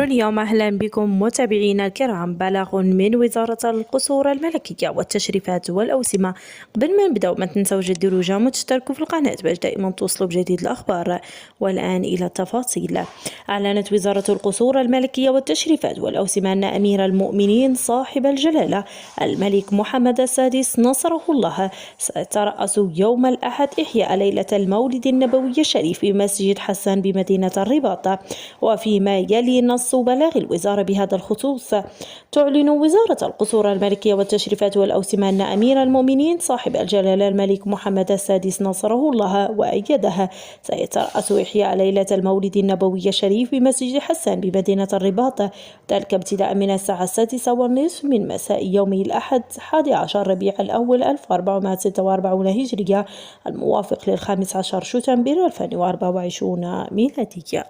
اليوم أهلا بكم متابعينا الكرام. بلاغ من وزارة القصور الملكية والتشريفات والأوسمة. قبل ما نبداو ما تنساو ديروا جيم وتشتركوا في القناة باش دائما توصلوا بجديد الأخبار. والآن إلى التفاصيل. أعلنت وزارة القصور الملكية والتشريفات والأوسمة أن أمير المؤمنين صاحب الجلالة الملك محمد السادس نصره الله سيترأس يوم الأحد إحياء ليلة المولد النبوي الشريف بمسجد حسان بمدينة الرباط. وفيما يلي نص بلاغ الوزارة بهذا الخصوص، تعلن وزارة القصور الملكية والتشريفات والأوسمة أن أمير المؤمنين صاحب الجلالة الملك محمد السادس نصره الله وأيده سيترأس إحياء ليلة المولد النبوي الشريف بمسجد حسان بمدينة الرباط، ذلك ابتداء من الساعة 6:30 من مساء يوم الأحد 11 ربيع الأول 1446 هجرية، الموافق لل15 شتنبر 2024 ميلادية.